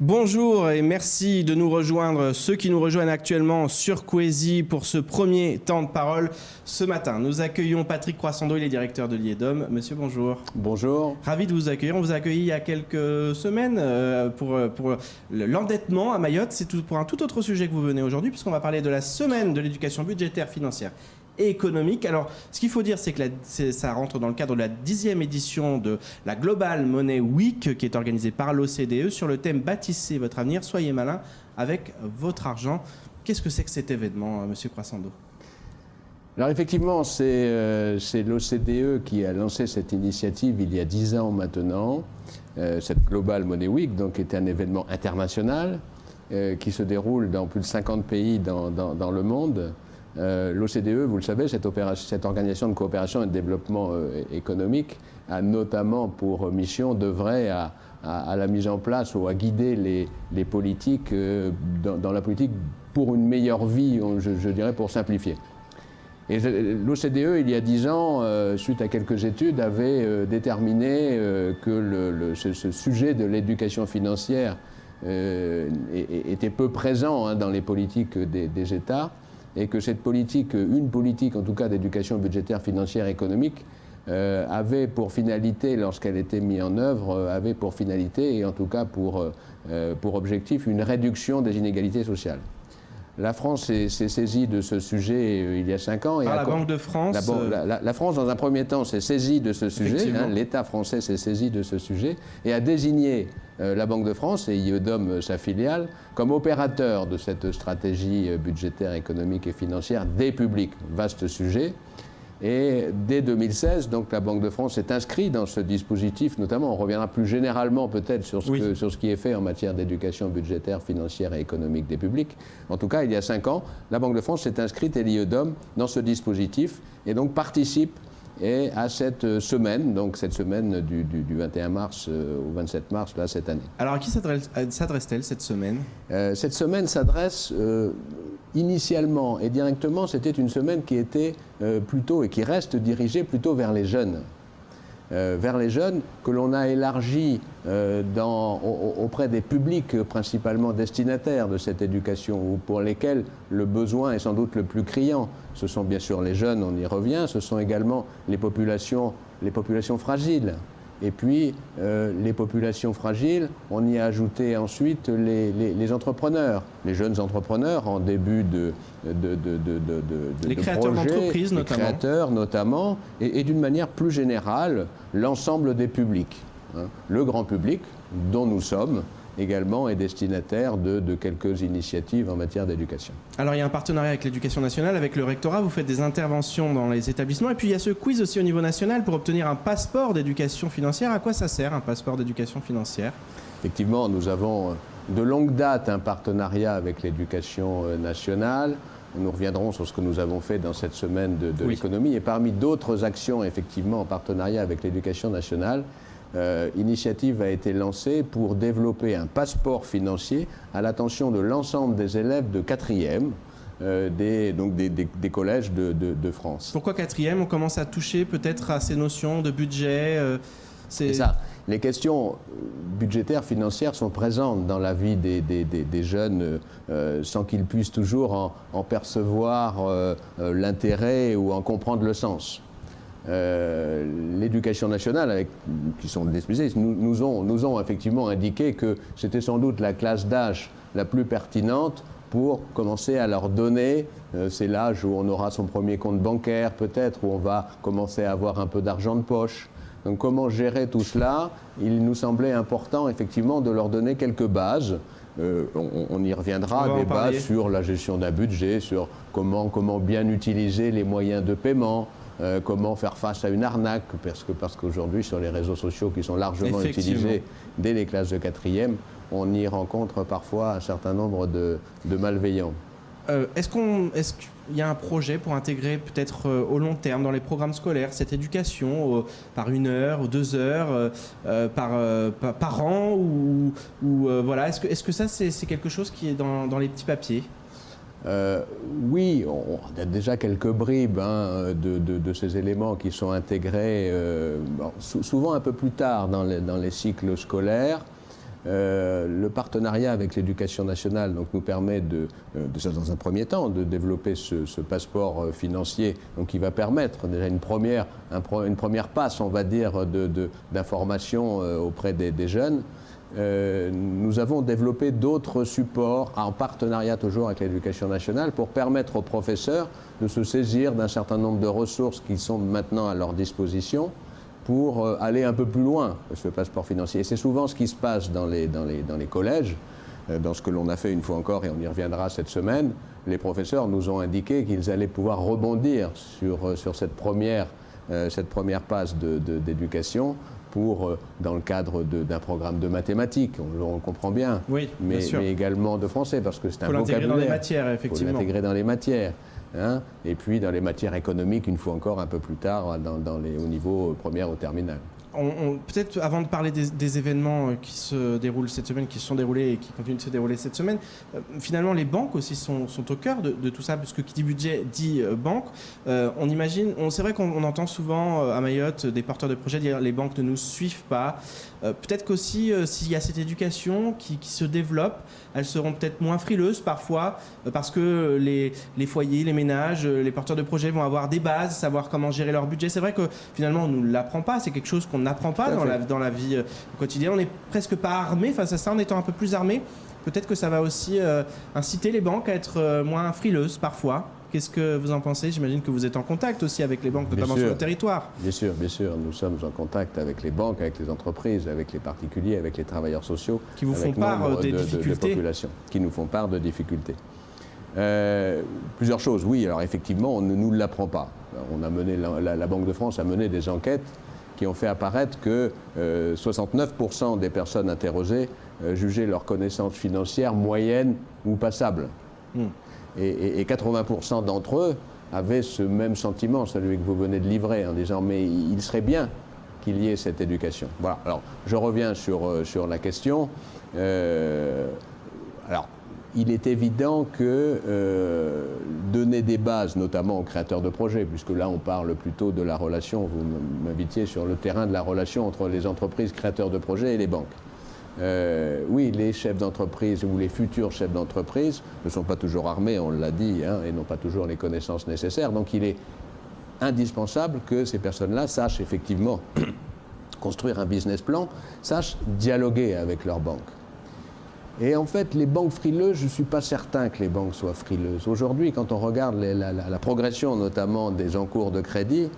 Bonjour et merci de nous rejoindre, ceux qui nous rejoignent actuellement sur Coezy pour ce premier temps de parole. Ce matin, nous accueillons Patrick Croissando, il est directeur de l'IEDOM. Monsieur, bonjour. Bonjour. Ravi de vous accueillir. On vous a accueilli il y a quelques semaines pour l'endettement à Mayotte. C'est pour un tout autre sujet que vous venez aujourd'hui, puisqu'on va parler de la semaine de l'éducation budgétaire, financière et économique. Alors, ce qu'il faut dire, c'est que ça rentre dans le cadre de la 10e édition de la Global Money Week, qui est organisée par l'OCDE, sur le thème « Bâtissez votre avenir, soyez malin avec votre argent ». Qu'est-ce que c'est que cet événement, Monsieur Croissando ? Alors effectivement, c'est l'OCDE qui a lancé cette initiative il y a 10 ans maintenant, cette Global Money Week, donc est un événement international qui se déroule dans plus de 50 pays dans le monde. L'OCDE, vous le savez, cette organisation de coopération et de développement économique a notamment pour mission d'œuvrer à la mise en place ou à guider les politiques dans la politique pour une meilleure vie, je dirais, pour simplifier. Et l'OCDE, il y a 10 ans, suite à quelques études, avait déterminé que ce sujet de l'éducation financière était peu présent dans les politiques des États, et que cette politique, une politique en tout cas d'éducation budgétaire, financière, économique, avait pour finalité, lorsqu'elle était mise en œuvre, avait pour finalité et en tout cas pour objectif une réduction des inégalités sociales. La France s'est saisie de ce sujet il y a 5 ans. La Banque de France la France, dans un premier temps, s'est saisie de ce sujet. L'État français s'est saisi de ce sujet et a désigné la Banque de France et IEDOM, sa filiale, comme opérateur de cette stratégie budgétaire, économique et financière des publics. Vaste sujet. Et dès 2016, donc, la Banque de France est inscrite dans ce dispositif, notamment, on reviendra plus généralement peut-être sur ce qui est fait en matière d'éducation budgétaire, financière et économique des publics. En tout cas, il y a 5 ans, la Banque de France s'est inscrite et l'IEDOM dans ce dispositif et donc participe à cette semaine, donc cette semaine du 21 mars au 27 mars, là, cette année. Alors à qui s'adresse-t-elle cette semaine ? Cette semaine s'adresse initialement et directement, c'était une semaine qui était plutôt et qui reste dirigée plutôt vers les jeunes. Vers les jeunes que l'on a élargi auprès des publics principalement destinataires de cette éducation ou pour lesquels le besoin est sans doute le plus criant. Ce sont bien sûr les jeunes, on y revient, ce sont également les populations fragiles. Et puis, les populations fragiles, on y a ajouté ensuite les entrepreneurs, les jeunes entrepreneurs en début de les créateurs d'entreprises notamment. Les créateurs notamment, et d'une manière plus générale, l'ensemble des publics. Le grand public, dont nous sommes également, est destinataire de quelques initiatives en matière d'éducation. Alors il y a un partenariat avec l'Éducation nationale, avec le rectorat, vous faites des interventions dans les établissements, et puis il y a ce quiz aussi au niveau national pour obtenir un passeport d'éducation financière. À quoi ça sert un passeport d'éducation financière ? Effectivement, nous avons de longue date un partenariat avec l'Éducation nationale. Nous reviendrons sur ce que nous avons fait dans cette semaine de l'économie, et parmi d'autres actions effectivement en partenariat avec l'Éducation nationale, initiative a été lancée pour développer un passeport financier à l'attention de l'ensemble des élèves de 4e, des collèges de France. Pourquoi 4e ? On commence à toucher peut-être à ces notions de budget C'est ça. Les questions budgétaires, financières sont présentes dans la vie des jeunes sans qu'ils puissent toujours en percevoir l'intérêt ou en comprendre le sens. L'Éducation nationale, qui sont des spécialistes, nous ont effectivement indiqué que c'était sans doute la classe d'âge la plus pertinente pour commencer à leur donner, c'est l'âge où on aura son premier compte bancaire peut-être, où on va commencer à avoir un peu d'argent de poche. Donc comment gérer tout cela ? Il nous semblait important effectivement de leur donner quelques bases. On y reviendra, des bases sur la gestion d'un budget, sur comment bien utiliser les moyens de paiement, comment faire face à une arnaque, parce qu'aujourd'hui, sur les réseaux sociaux qui sont largement utilisés dès les classes de 4e, on y rencontre parfois un certain nombre de malveillants. Est-ce qu'il y a un projet pour intégrer peut-être au long terme dans les programmes scolaires cette éducation par 1 heure ou 2 heures par an ou voilà, est-ce que ça c'est quelque chose qui est dans les petits papiers ? Oui, on a déjà quelques bribes de ces éléments qui sont intégrés souvent un peu plus tard dans les cycles scolaires. Le partenariat avec l'éducation nationale donc, nous permet dans un premier temps de développer ce passeport financier donc, qui va permettre déjà une première passe, on va dire, d'information auprès des jeunes. Nous avons développé d'autres supports en partenariat toujours avec l'éducation nationale pour permettre aux professeurs de se saisir d'un certain nombre de ressources qui sont maintenant à leur disposition pour aller un peu plus loin que ce passeport financier. Et c'est souvent ce qui se passe dans les collèges, dans ce que l'on a fait une fois encore, et on y reviendra cette semaine. Les professeurs nous ont indiqué qu'ils allaient pouvoir rebondir sur cette première passe d'éducation dans le cadre d'un programme de mathématiques, on le comprend bien, oui, mais également de français, parce que c'est un vocabulaire. Il faut l'intégrer dans les matières, effectivement. Il faut l'intégrer dans les matières. Hein, et puis dans les matières économiques, une fois encore, un peu plus tard, au niveau primaire ou terminal. Peut-être avant de parler des événements qui se déroulent cette semaine, qui se sont déroulés et qui continuent de se dérouler cette semaine, finalement les banques aussi sont au cœur de tout ça, puisque qui dit budget dit banque. On imagine, c'est vrai qu'on entend souvent à Mayotte des porteurs de projets dire les banques ne nous suivent pas. Peut-être qu'aussi s'il y a cette éducation qui se développe, elles seront peut-être moins frileuses parfois, parce que les foyers, les ménages, les porteurs de projets vont avoir des bases, savoir comment gérer leur budget. C'est vrai que finalement on ne l'apprend pas, c'est quelque chose qu'on n'apprend pas dans la vie quotidienne. On n'est presque pas armé face à ça. En étant un peu plus armé, peut-être que ça va aussi inciter les banques à être moins frileuses parfois. Qu'est-ce que vous en pensez? J'imagine que vous êtes en contact aussi avec les banques, notamment sur le territoire. Bien sûr. Nous sommes en contact avec les banques, avec les entreprises, avec les particuliers, avec les travailleurs sociaux. Qui vous font part des difficultés. De populations, qui nous font part de difficultés. Plusieurs choses. Oui, alors effectivement, on ne nous l'apprend pas. La Banque de France a mené des enquêtes qui ont fait apparaître que 69% des personnes interrogées jugeaient leur connaissance financière moyenne ou passable. Et 80% d'entre eux avaient ce même sentiment, celui que vous venez de livrer, en disant « mais il serait bien qu'il y ait cette éducation ». Voilà, alors je reviens sur la question. Alors, il est évident que donner des bases, notamment aux créateurs de projets, puisque là on parle plutôt de la relation, vous m'invitiez sur le terrain de la relation entre les entreprises créateurs de projets et les banques. Oui, les chefs d'entreprise ou les futurs chefs d'entreprise ne sont pas toujours armés, on l'a dit, et n'ont pas toujours les connaissances nécessaires. Donc il est indispensable que ces personnes-là sachent effectivement construire un business plan, sachent dialoguer avec leurs banques. Et en fait, les banques frileuses, je ne suis pas certain que les banques soient frileuses. Aujourd'hui, quand on regarde la progression notamment des encours de crédit,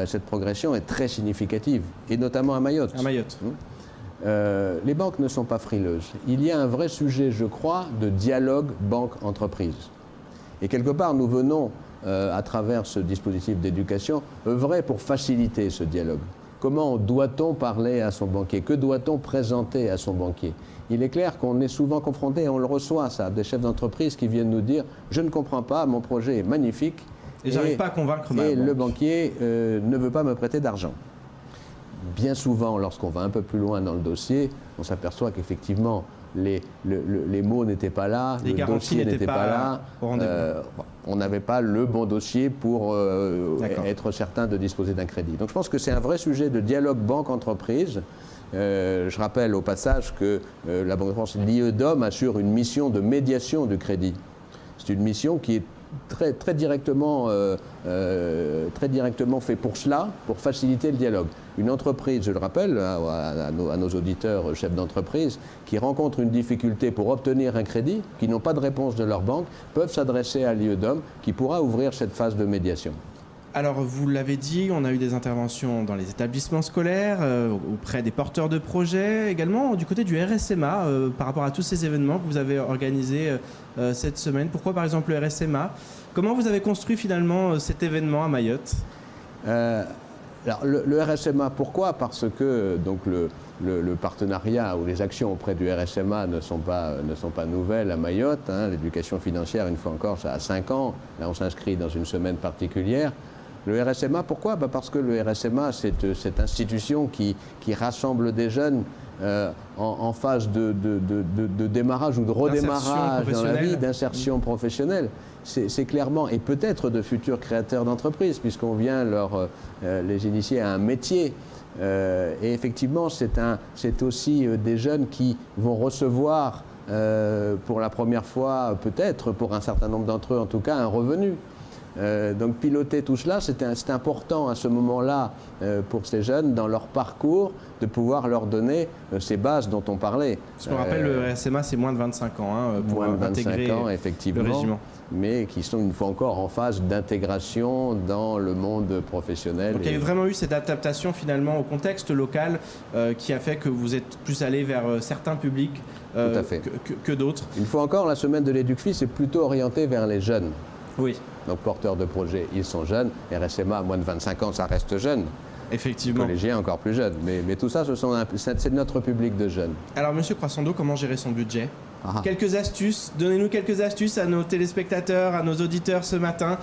cette progression est très significative, et notamment à Mayotte. À Mayotte. Les banques ne sont pas frileuses. Il y a un vrai sujet, je crois, de dialogue banque-entreprise. Et quelque part, nous venons, à travers ce dispositif d'éducation, œuvrer pour faciliter ce dialogue. Comment doit-on parler à son banquier? Que doit-on présenter à son banquier? Il est clair qu'on est souvent confronté, et on le reçoit ça, des chefs d'entreprise qui viennent nous dire « je ne comprends pas, mon projet est magnifique et j'arrive pas à convaincre et le banquier ne veut pas me prêter d'argent ». Bien souvent, lorsqu'on va un peu plus loin dans le dossier, on s'aperçoit qu'effectivement, les mots n'étaient pas là, le dossier n'était pas là, on n'avait pas le bon dossier pour être certain de disposer d'un crédit. Donc je pense que c'est un vrai sujet de dialogue banque-entreprise. Je rappelle au passage que la Banque de France, l'IEDOM, assure une mission de médiation du crédit. C'est une mission qui est très directement fait pour cela, pour faciliter le dialogue. Une entreprise, je le rappelle à nos auditeurs chefs d'entreprise, qui rencontrent une difficulté pour obtenir un crédit, qui n'ont pas de réponse de leur banque, peuvent s'adresser à l'IEDOM qui pourra ouvrir cette phase de médiation. Alors, vous l'avez dit, on a eu des interventions dans les établissements scolaires, auprès des porteurs de projets, également du côté du RSMA, par rapport à tous ces événements que vous avez organisés cette semaine. Pourquoi, par exemple, le RSMA? Comment vous avez construit finalement cet événement à Mayotte? Alors, le RSMA, pourquoi? Parce que donc, le partenariat ou les actions auprès du RSMA ne sont pas nouvelles à Mayotte. L'éducation financière, une fois encore, ça a 5 ans. Là, on s'inscrit dans une semaine particulière. Le RSMA, pourquoi? Parce que le RSMA, c'est cette institution qui rassemble des jeunes en phase de démarrage ou de redémarrage dans la vie, d'insertion professionnelle. C'est clairement, et peut-être de futurs créateurs d'entreprises, puisqu'on vient les initier à un métier. Et effectivement, c'est aussi des jeunes qui vont recevoir pour la première fois, peut-être pour un certain nombre d'entre eux en tout cas, un revenu. Donc piloter tout cela, c'est important à ce moment-là pour ces jeunes dans leur parcours de pouvoir leur donner ces bases dont on parlait. Ce qu'on rappelle, le RSMA, c'est moins de 25 ans pour moins de 25 intégrer ans, effectivement, le régiment. Mais qui sont une fois encore en phase d'intégration dans le monde professionnel. Donc il y a vraiment eu cette adaptation finalement au contexte local qui a fait que vous êtes plus allé vers certains publics que d'autres. Une fois encore, la semaine de l'EducFi, c'est plutôt orienté vers les jeunes. Oui. Donc porteurs de projets, ils sont jeunes. RSMA, à moins de 25 ans, ça reste jeune. Effectivement. Collégiens, encore plus jeunes. Mais tout ça, c'est notre public de jeunes. Alors, Monsieur Croissando, comment gérer son budget ? Quelques astuces, donnez-nous quelques astuces à nos téléspectateurs, à nos auditeurs ce matin,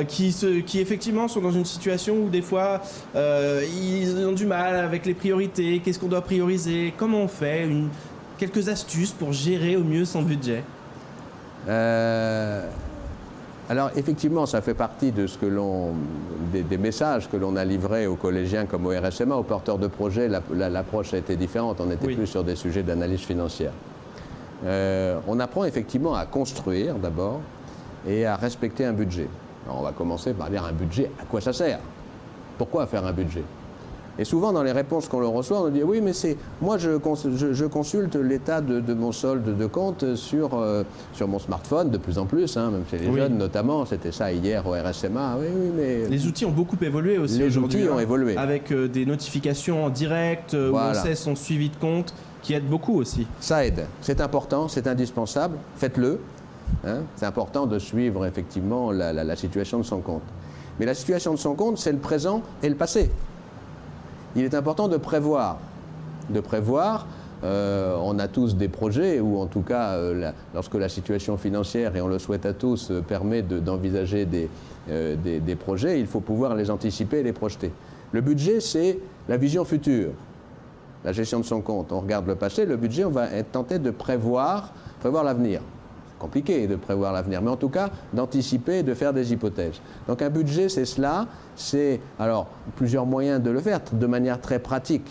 qui effectivement sont dans une situation où des fois ils ont du mal avec les priorités. Qu'est-ce qu'on doit prioriser ? Comment on fait ? Quelques astuces pour gérer au mieux son budget. Alors effectivement, ça fait partie de des messages que l'on a livrés aux collégiens comme au RSMA, aux porteurs de projets. L'approche a été différente, on était plus sur des sujets d'analyse financière. On apprend effectivement à construire d'abord et à respecter un budget. Alors on va commencer par dire un budget, à quoi ça sert? Pourquoi faire un budget? Et souvent, dans les réponses qu'on leur reçoit, on nous dit « Oui, mais moi, je consulte l'état de mon solde de compte sur mon smartphone, de plus en plus, même chez les jeunes notamment. C'était ça hier au RSMA. Oui, mais... » Les outils ont beaucoup évolué aussi aujourd'hui. Les outils ont évolué. Avec des notifications en direct, où on sait son suivi de compte, qui aide beaucoup aussi. Ça aide. C'est important, c'est indispensable. Faites-le. C'est important de suivre effectivement la situation de son compte. Mais la situation de son compte, c'est le présent et le passé. Il est important de prévoir. On a tous des projets, ou en tout cas, lorsque la situation financière, et on le souhaite à tous, permet d'envisager des projets, il faut pouvoir les anticiper et les projeter. Le budget, c'est la vision future, la gestion de son compte. On regarde le passé, le budget, on va tenter de prévoir l'avenir. Compliqué de prévoir l'avenir, mais en tout cas d'anticiper et de faire des hypothèses. Donc un budget, c'est cela, c'est alors plusieurs moyens de le faire de manière très pratique.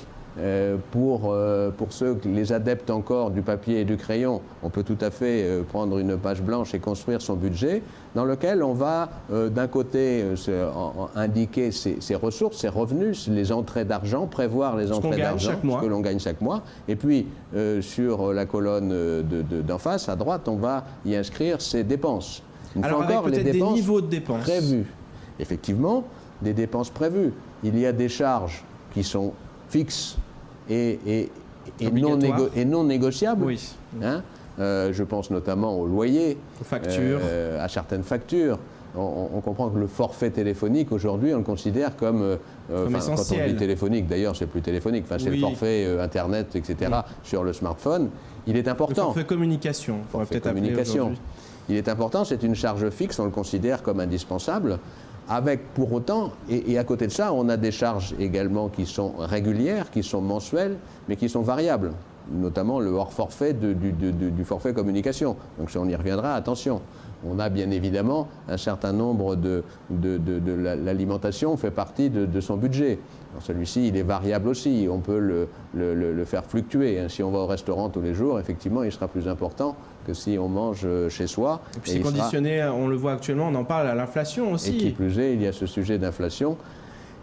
Pour ceux, les adeptes encore du papier et du crayon, on peut tout à fait prendre une page blanche et construire son budget, dans lequel on va d'un côté indiquer ses ressources, ses revenus, les entrées d'argent, prévoir les entrées d'argent, ce que l'on gagne chaque mois, et puis sur la colonne d'en face, à droite, on va y inscrire ses dépenses. Alors avec peut-être des niveaux de dépenses prévus. Effectivement, des dépenses prévues. Il y a des charges qui sont fixes et non négociables. Oui. Je pense notamment au loyer, aux factures, à certaines factures. On comprend que le forfait téléphonique, aujourd'hui, on le considère comme essentiel. Quand on dit téléphonique, d'ailleurs, c'est plus téléphonique. C'est le forfait Internet, etc., sur le smartphone. Il est important. Le forfait communication. Forfait communication. Il est important, c'est une charge fixe, on le considère comme indispensable. Avec pour autant, et à côté de ça, on a des charges également qui sont régulières, qui sont mensuelles, mais qui sont variables, notamment le hors-forfait du forfait communication. Donc on y reviendra, attention. On a bien évidemment un certain nombre l'alimentation fait partie de son budget. Celui-ci, il est variable aussi, on peut le faire fluctuer. Si on va au restaurant tous les jours, effectivement, il sera plus important que si on mange chez soi. Et puis c'est conditionné, on le voit actuellement, on en parle à l'inflation aussi. Et qui plus est, il y a ce sujet d'inflation.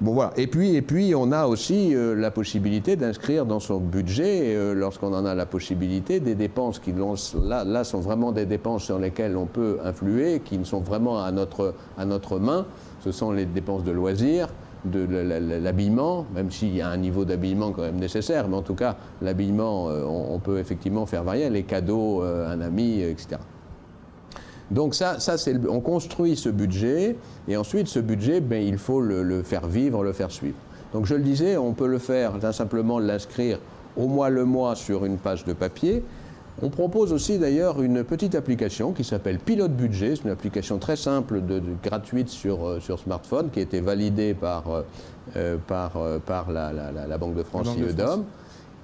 Bon voilà. Et puis on a aussi la possibilité d'inscrire dans son budget, lorsqu'on en a la possibilité, des dépenses qui là sont vraiment des dépenses sur lesquelles on peut influer, qui sont vraiment à notre main. Ce sont les dépenses de loisirs, de l'habillement, même s'il y a un niveau d'habillement quand même nécessaire, mais en tout cas l'habillement, on peut effectivement faire varier, les cadeaux, un ami, etc. Donc on construit ce budget, et ensuite ce budget, il faut le faire vivre, le faire suivre. Donc je le disais, on peut le faire simplement l'inscrire au mois le mois sur une page de papier, On propose aussi d'ailleurs une petite application qui s'appelle Pilote Budget. C'est une application très simple, gratuite sur smartphone, qui a été validée par la Banque de France, IEDOM,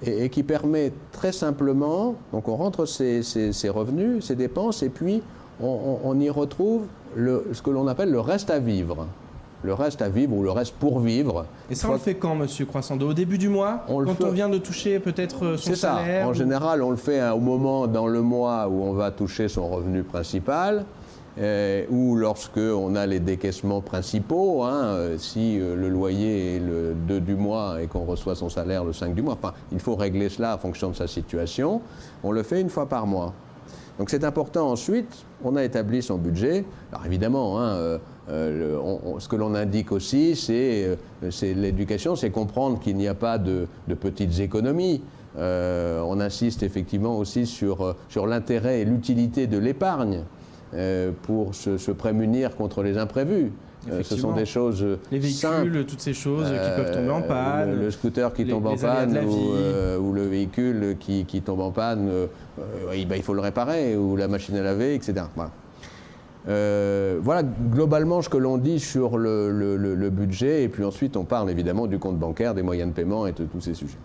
et qui permet très simplement, donc on rentre ses revenus, ses dépenses, et puis on y retrouve ce que l'on appelle le reste à vivre. Le reste à vivre ou le reste pour vivre. Et ça, on le fait quand, monsieur Croissando? Au début du mois? Quand on vient de toucher peut-être son salaire? En général, on le fait au moment dans le mois où on va toucher son revenu principal, ou lorsque on a les décaissements principaux, si le loyer est le 2 du mois et qu'on reçoit son salaire le 5 du mois. Enfin, il faut régler cela en fonction de sa situation. On le fait une fois par mois. Donc c'est important ensuite, on a établi son budget. Alors évidemment, ce que l'on indique aussi, c'est l'éducation, c'est comprendre qu'il n'y a pas de petites économies. On insiste effectivement aussi sur l'intérêt et l'utilité de l'épargne pour se prémunir contre les imprévus. Ce sont des choses les véhicules, simples. Toutes ces choses qui peuvent tomber en panne. Le scooter qui tombe en panne ou le véhicule qui tombe en panne, il faut le réparer, ou la machine à laver, etc. Voilà globalement ce que l'on dit sur le budget, et puis ensuite on parle évidemment du compte bancaire, des moyens de paiement et de tous ces sujets.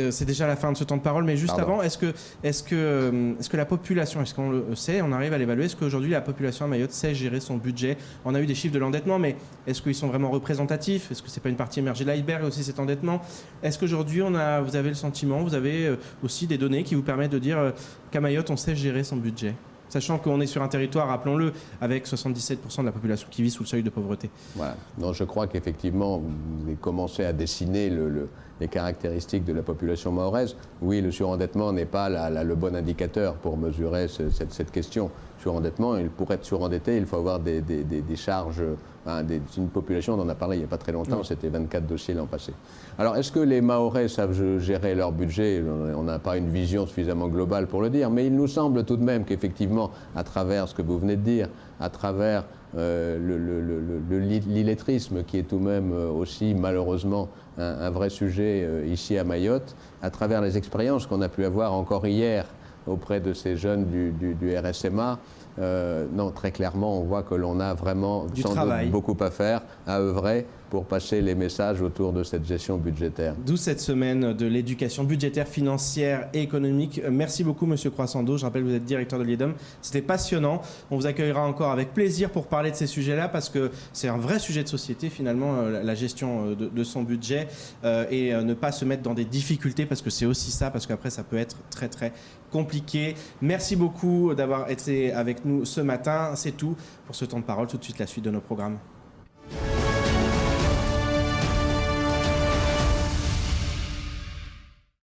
C'est déjà la fin de ce temps de parole, mais juste avant, est-ce que la population, est-ce qu'on le sait, on arrive à l'évaluer, est-ce qu'aujourd'hui la population à Mayotte sait gérer son budget? On a eu des chiffres de l'endettement, mais est-ce qu'ils sont vraiment représentatifs? Est-ce que c'est pas une partie émergée de l'iceberg aussi, cet endettement? Est-ce qu'aujourd'hui vous avez le sentiment, vous avez aussi des données qui vous permettent de dire qu'à Mayotte on sait gérer son budget? Sachant qu'on est sur un territoire, rappelons-le, avec 77% de la population qui vit sous le seuil de pauvreté. Voilà. Non, je crois qu'effectivement, vous avez commencé à dessiner les caractéristiques de la population mahoraise. Oui, le surendettement n'est pas le bon indicateur pour mesurer cette question. Surendettement, pour être surendetté, il faut avoir des charges. Une population, on en a parlé il n'y a pas très longtemps, c'était 24 dossiers l'an passé. Alors, est-ce que les Mahorais savent gérer leur budget? On n'a pas une vision suffisamment globale pour le dire, mais il nous semble tout de même qu'effectivement, à travers ce que vous venez de dire, à travers l'illettrisme, qui est tout de même aussi malheureusement un vrai sujet ici à Mayotte, à travers les expériences qu'on a pu avoir encore hier auprès de ces jeunes du RSMA, non, très clairement, on voit que l'on a vraiment sans doute beaucoup à faire, à œuvrer pour passer les messages autour de cette gestion budgétaire. D'où cette semaine de l'éducation budgétaire, financière et économique. Merci beaucoup, monsieur Croissando. Je rappelle que vous êtes directeur de l'IEDOM. C'était passionnant. On vous accueillera encore avec plaisir pour parler de ces sujets-là, parce que c'est un vrai sujet de société, finalement, la gestion de son budget, et ne pas se mettre dans des difficultés, parce que c'est aussi ça, parce qu'après, ça peut être très, très compliqué. Merci beaucoup d'avoir été avec nous ce matin. C'est tout pour ce temps de parole. Tout de suite, la suite de nos programmes.